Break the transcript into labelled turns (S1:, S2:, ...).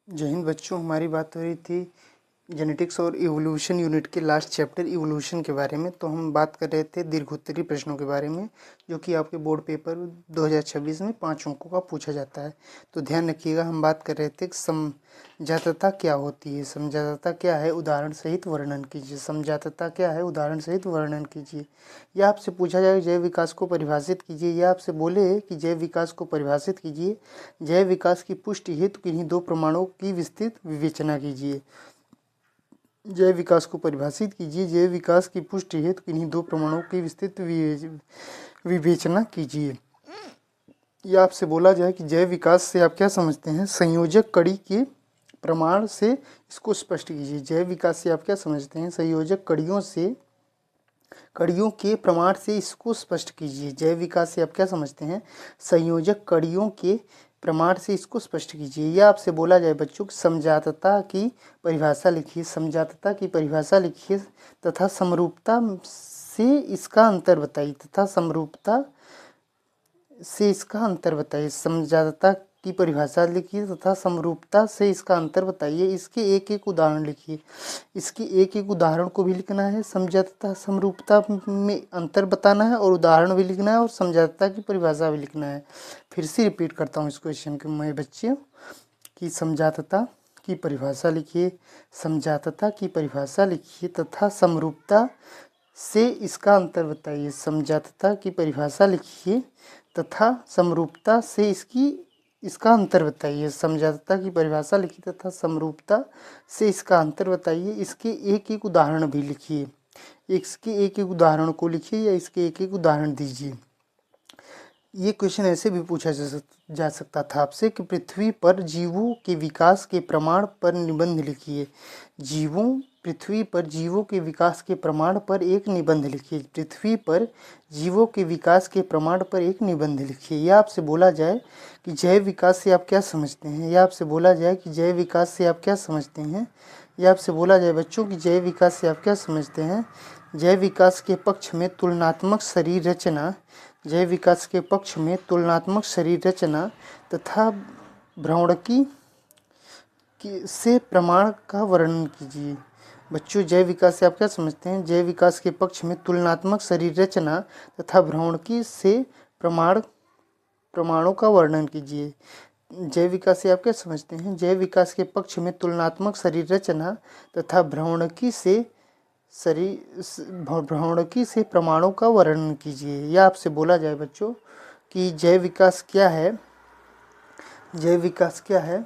S1: जय हिंद बच्चों, हमारी बात हो रही थी जेनेटिक्स और इवोल्यूशन यूनिट के लास्ट चैप्टर इवोल्यूशन के बारे में। तो हम बात कर रहे थे दीर्घोत्तरीय प्रश्नों के बारे में, जो कि आपके बोर्ड पेपर 2026 में 5 अंकों का पूछा जाता है। तो ध्यान रखिएगा, हम बात कर रहे थे कि समजातता क्या होती है, समजातता क्या है, उदाहरण सहित वर्णन कीजिए। समजातता क्या है, उदाहरण सहित वर्णन कीजिए। या आपसे पूछा जाए जैव विकास को परिभाषित कीजिए, या आपसे बोले कि जैव विकास को परिभाषित कीजिए, जैव विकास की पुष्टि हेतु किन्हीं दो प्रमाणों की विस्तृत विवेचना कीजिए। जैव विकास को परिभाषित कीजिए, जैव विकास की पुष्टि हेतु किन्हीं दो प्रमाणों की विस्तृत विवेचना कीजिए। या आपसे बोला जाए कि जैव विकास से आप क्या समझते हैं, संयोजक कड़ी के प्रमाण से इसको स्पष्ट कीजिए। जैव विकास से आप क्या समझते हैं, संयोजक कड़ियों के प्रमाण से इसको स्पष्ट कीजिए। जैव विकास से आप क्या समझते हैं, संयोजक कड़ियों के प्रमाण से इसको स्पष्ट कीजिए। या आपसे बोला जाए बच्चों कि समजातता की परिभाषा लिखिए, समजातता की परिभाषा लिखिए तथा समरूपता से इसका अंतर बताइए, तथा समरूपता से इसका अंतर बताइए। समजातता की परिभाषा लिखिए तथा समरूपता से इसका अंतर बताइए। इसके एक एक उदाहरण लिखिए। इसके एक एक उदाहरण को भी लिखना है, समजातता समरूपता में अंतर बताना है और उदाहरण भी लिखना है और समजातता की परिभाषा भी लिखना है। फिर से रिपीट करता हूँ इस क्वेश्चन के मेरे बच्चे कि समजातता की परिभाषा लिखिए, समजातता की परिभाषा लिखिए तथा समरूपता से इसका अंतर बताइए। समजातता की परिभाषा लिखिए तथा समरूपता से इसका अंतर बताइए। समजातता की परिभाषा लिखिए तथा समरूपता से इसका अंतर बताइए। इसके एक एक उदाहरण भी लिखिए। इसके एक एक उदाहरण को लिखिए या इसके एक एक उदाहरण दीजिए। ये क्वेश्चन ऐसे भी पूछा जा सकता था आपसे कि पृथ्वी पर जीवों के विकास के प्रमाण पर निबंध लिखिए। पृथ्वी पर जीवों के विकास के प्रमाण पर एक निबंध लिखिए। पृथ्वी पर जीवों के विकास के प्रमाण पर एक निबंध लिखिए। या आपसे बोला जाए कि जैव विकास से आप क्या समझते हैं, या आपसे बोला जाए कि जैव विकास से आप क्या समझते हैं, या आपसे बोला जाए बच्चों कि जैव विकास से आप क्या समझते हैं। जैव विकास के पक्ष में तुलनात्मक शरीर रचना, जैव विकास के पक्ष में तुलनात्मक शरीर रचना तथा भ्रमणकी से प्रमाण का वर्णन कीजिए। बच्चों, जैव विकास से आप क्या समझते हैं, जैव विकास के पक्ष में तुलनात्मक शरीर रचना तथा भ्रमणकी से प्रमाणों का वर्णन कीजिए। जैव विकास से आप क्या समझते हैं, जैव विकास के पक्ष में तुलनात्मक शरीर रचना तथा भ्रमणकी से प्रमाणों का वर्णन कीजिए। या आपसे बोला जाए बच्चों कि जैव विकास क्या है, जैव विकास क्या है,